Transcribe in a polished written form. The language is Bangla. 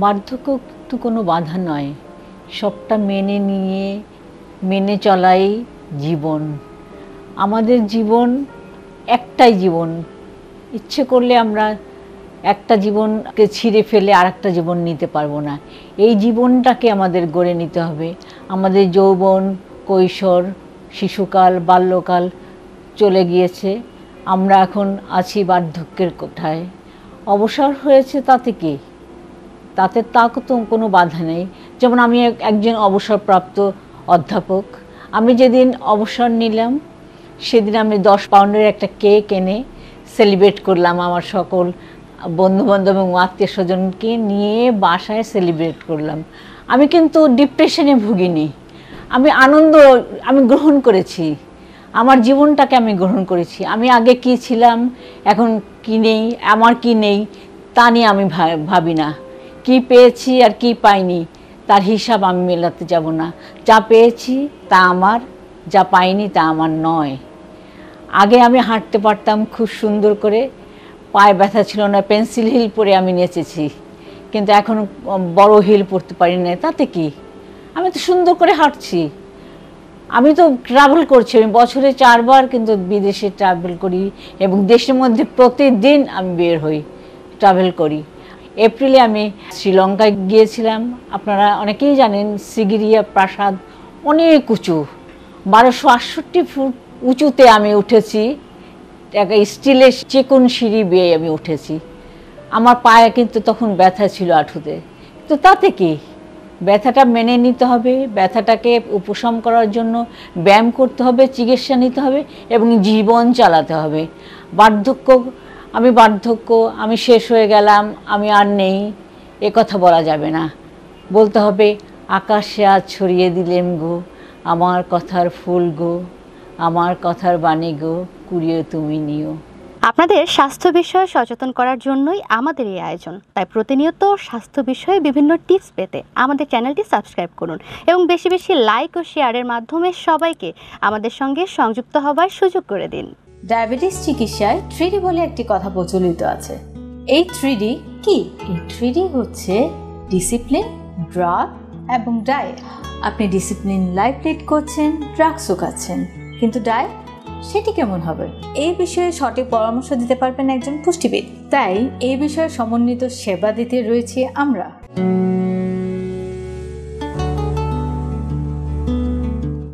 বার্ধক্য তো কোনো বাধা নয়, সবটা মেনে নিয়ে মেনে চলাই জীবন। আমাদের জীবন একটাই জীবন, ইচ্ছে করলে আমরা একটা জীবনকে ছিঁড়ে ফেলে আর একটা জীবন নিতে পারবো না। এই জীবনটাকে আমাদের গড়ে নিতে হবে। আমাদের যৌবন, কৈশোর, শিশুকাল, বাল্যকাল চলে গিয়েছে, আমরা এখন আছি বার্ধক্যের কোঠায়। অবসর হয়েছে তাতে কি, তাতে তো কোনো বাধা নেই। যেমন আমি একজন অবসরপ্রাপ্ত অধ্যাপক, আমি যেদিন অবসর নিলাম সেদিন আমি 10 পাউন্ডের একটা কেক এনে সেলিব্রেট করলাম। আমার সকল বন্ধুবান্ধব এবং আত্মীয় স্বজনকে নিয়ে বাসায় সেলিব্রেট করলাম। আমি কিন্তু ডিপ্রেশনে ভুগিনি, আমি গ্রহণ করেছি, আমার জীবনটাকে আমি গ্রহণ করেছি। আমি আগে কি ছিলাম, এখন কি নেই, আমার কি নেই তা নিয়ে আমি ভাবি না। কি পেয়েছি আর কি পাইনি তার হিসাব আমি মেলাতে যাব না। যা পেয়েছি তা আমার, যা পাইনি তা আমার নয়। আগে আমি হাঁটতে পারতাম খুব সুন্দর করে, পায়ে ব্যথা ছিল না, পেন্সিল হিল পরে আমি নেচেছি, কিন্তু এখন বড় হিল পরতে পারি না। তাতে কি, আমি তো সুন্দর করে হাঁটছি। আমি তো ট্রাভেল করছি, আমি বছরে 4 বার কিন্তু বিদেশে ট্রাভেল করি এবং দেশের মধ্যে প্রতিদিন আমি বের হই, ট্রাভেল করি। এপ্রিলে আমি শ্রীলঙ্কায় গিয়েছিলাম। আপনারা অনেকেই জানেন সিগিরিয়া প্রাসাদ অনেক উঁচু, 1268 ফুট উঁচুতে আমি উঠেছি। একটা স্টিলের চেকুন সিঁড়ি বেয়ে আমি উঠেছি। আমার পায়ে কিন্তু তখন ব্যথা ছিল হাঁটুতে, তো তাতে কি, ব্যথাটা মেনে নিতে হবে, ব্যথাটাকে উপশম করার জন্য ব্যায়াম করতে হবে, চিকিৎসা নিতে হবে এবং জীবন চালাতে হবে। বার্ধক্য আমি শেষ হয়ে গেলাম, আমি আর নেই, এ কথা বলা যাবে না। বলতে হবে আকাশে আজ ছড়িয়ে দিলেম গো আমার কথার ফুল গো, আমার কথার বাণী গো, কুড়িয়ে তুমি নিও। আপনাদের স্বাস্থ্য বিষয়ে সচেতন করার জন্যই আমাদের এই আয়োজন। তাই প্রতিনিয়ত স্বাস্থ্য বিষয়ে বিভিন্ন টিপস পেতে আমাদের চ্যানেলটি সাবস্ক্রাইব করুন এবং বেশি বেশি লাইক ও শেয়ারের মাধ্যমে সবাইকে আমাদের সঙ্গে সংযুক্ত হবার সুযোগ করে দিন। ডায়াবেটিস চিকিৎসায় 3D বলে একটি কথা প্রচলিত আছে। এই 3D কি? এই 3D হচ্ছে ডিসিপ্লিন, ড্রাগ এবং ডায়েট। আপনি ডিসিপ্লিন লাইফ লিড করছেন, ড্রাগসও খাচ্ছেন, কিন্তু ডায়েট সেটি কেমন হবে? এই বিষয়ে সঠিক পরামর্শ দিতে পারবেন একজন পুষ্টিবিদ। তাই এই বিষয়ে সমন্বিত সেবা দিতে রয়েছে আমরা।